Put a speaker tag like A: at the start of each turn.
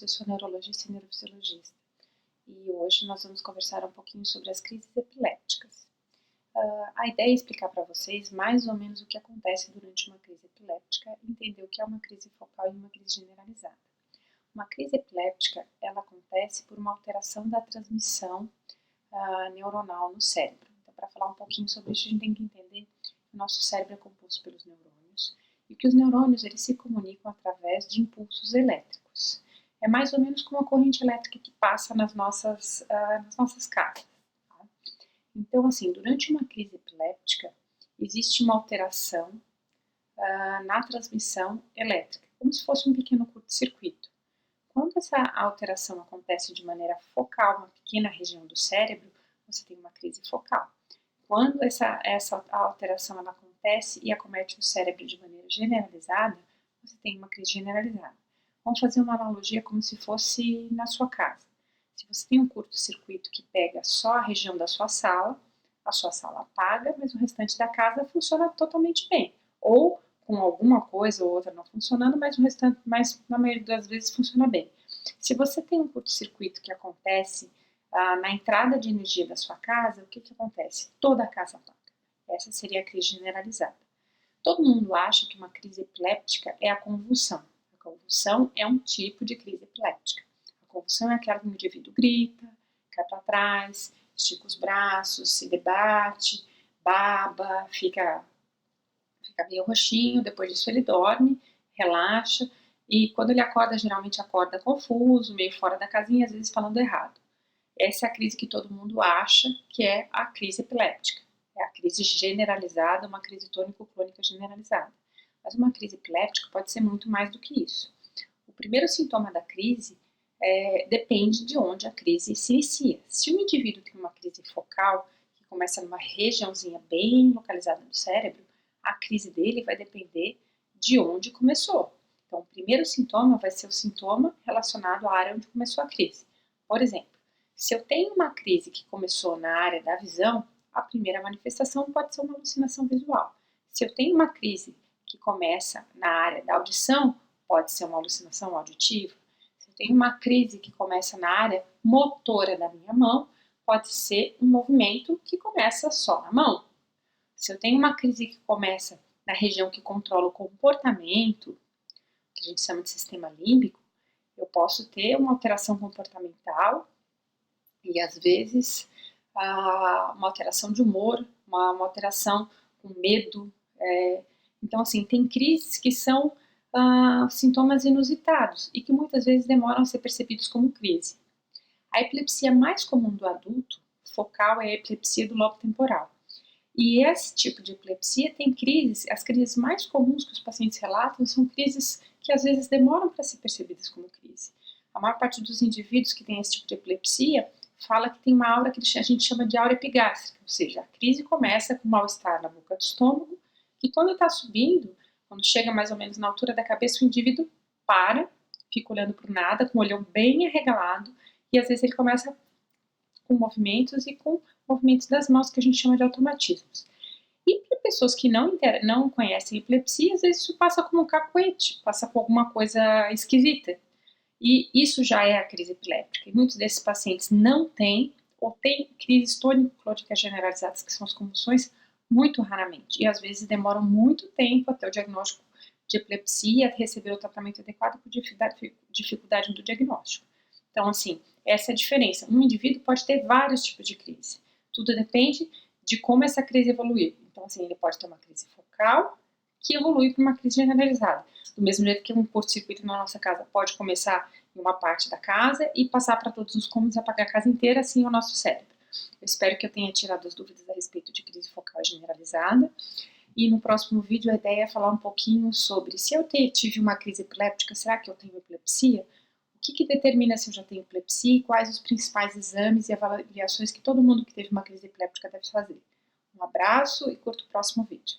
A: eu sou neurologista e neurofisiologista e hoje nós vamos conversar um pouquinho sobre as crises epilépticas. A ideia é explicar para vocês mais ou menos o que acontece durante uma crise epiléptica e entender o que é uma crise focal e uma crise generalizada. Uma crise epiléptica, ela acontece por uma alteração da transmissão neuronal no cérebro. Então, para falar um pouquinho sobre isso, a gente tem que entender que o nosso cérebro é composto pelos neurônios e que os neurônios eles se comunicam através de impulsos elétricos. É mais ou menos como a corrente elétrica que passa nas nossas casas. Tá? Então, assim, durante uma crise epiléptica, existe uma alteração na transmissão elétrica, como se fosse um pequeno curto-circuito. Quando essa alteração acontece de maneira focal, uma pequena região do cérebro, você tem uma crise focal. Quando essa alteração ela acontece e acomete o cérebro de maneira generalizada, você tem uma crise generalizada. Vamos fazer uma analogia como se fosse na sua casa. Se você tem um curto-circuito que pega só a região da sua sala, a sua sala apaga, mas o restante da casa funciona totalmente bem. Ou com alguma coisa ou outra não funcionando, mas o restante, na maioria das vezes, funciona bem. Se você tem um curto-circuito que acontece na entrada de energia da sua casa, o que acontece? Toda a casa apaga. Essa seria a crise generalizada. Todo mundo acha que uma crise epiléptica é a convulsão. A convulsão é um tipo de crise epiléptica. A convulsão é aquela que o indivíduo grita, cai para trás, estica os braços, se debate, baba, fica meio roxinho, depois disso ele dorme, relaxa, e quando ele acorda, geralmente acorda confuso, meio fora da casinha, às vezes falando errado. Essa é a crise que todo mundo acha que é a crise epiléptica. É a crise generalizada, uma crise tônico-clônica generalizada. Mas uma crise epiléptica pode ser muito mais do que isso. O primeiro sintoma da crise depende de onde a crise se inicia. Se o indivíduo tem uma crise focal, que começa numa regiãozinha bem localizada do cérebro, a crise dele vai depender de onde começou. Então, o primeiro sintoma vai ser o sintoma relacionado à área onde começou a crise. Por exemplo, se eu tenho uma crise que começou na área da visão, a primeira manifestação pode ser uma alucinação visual. Se eu tenho uma crise que começa na área da audição, pode ser uma alucinação auditiva. Se eu tenho uma crise que começa na área motora da minha mão, pode ser um movimento que começa só na mão. Se eu tenho uma crise que começa na região que controla o comportamento, que a gente chama de sistema límbico, eu posso ter uma alteração comportamental e, às vezes, uma alteração de humor, uma alteração com medo. Então, assim, tem crises que são sintomas inusitados e que muitas vezes demoram a ser percebidos como crise. A epilepsia mais comum do adulto, focal, é a epilepsia do lobo temporal. E esse tipo de epilepsia tem crises, as crises mais comuns que os pacientes relatam são crises que às vezes demoram para ser percebidas como crise. A maior parte dos indivíduos que tem esse tipo de epilepsia fala que tem uma aura que a gente chama de aura epigástrica, ou seja, a crise começa com mal-estar na boca do estômago, e quando está subindo, quando chega mais ou menos na altura da cabeça, o indivíduo para, fica olhando para o nada, com o olhão bem arregalado, e às vezes ele começa com movimentos e com movimentos das mãos que a gente chama de automatismos. E para pessoas que não conhecem epilepsia, às vezes isso passa como um cacuete, passa por alguma coisa esquisita. E isso já é a crise epiléptica. E muitos desses pacientes não têm ou têm crises tônico-clônicas generalizadas, que são as convulsões, muito raramente. E às vezes demoram muito tempo até o diagnóstico de epilepsia, receber o tratamento adequado por dificuldade do diagnóstico. Então, assim, essa é a diferença. Um indivíduo pode ter vários tipos de crise. Tudo depende de como essa crise evoluir. Então, assim, ele pode ter uma crise focal que evolui para uma crise generalizada. Do mesmo jeito que um curto-circuito na nossa casa pode começar em uma parte da casa e passar para todos os cômodos e apagar a casa inteira, assim é o nosso cérebro. Eu espero que eu tenha tirado as dúvidas a respeito de crise focal generalizada. E no próximo vídeo a ideia é falar um pouquinho sobre se eu tive uma crise epiléptica, será que eu tenho epilepsia? O que determina se eu já tenho epilepsia e quais os principais exames e avaliações que todo mundo que teve uma crise epiléptica deve fazer? Um abraço e curta o próximo vídeo.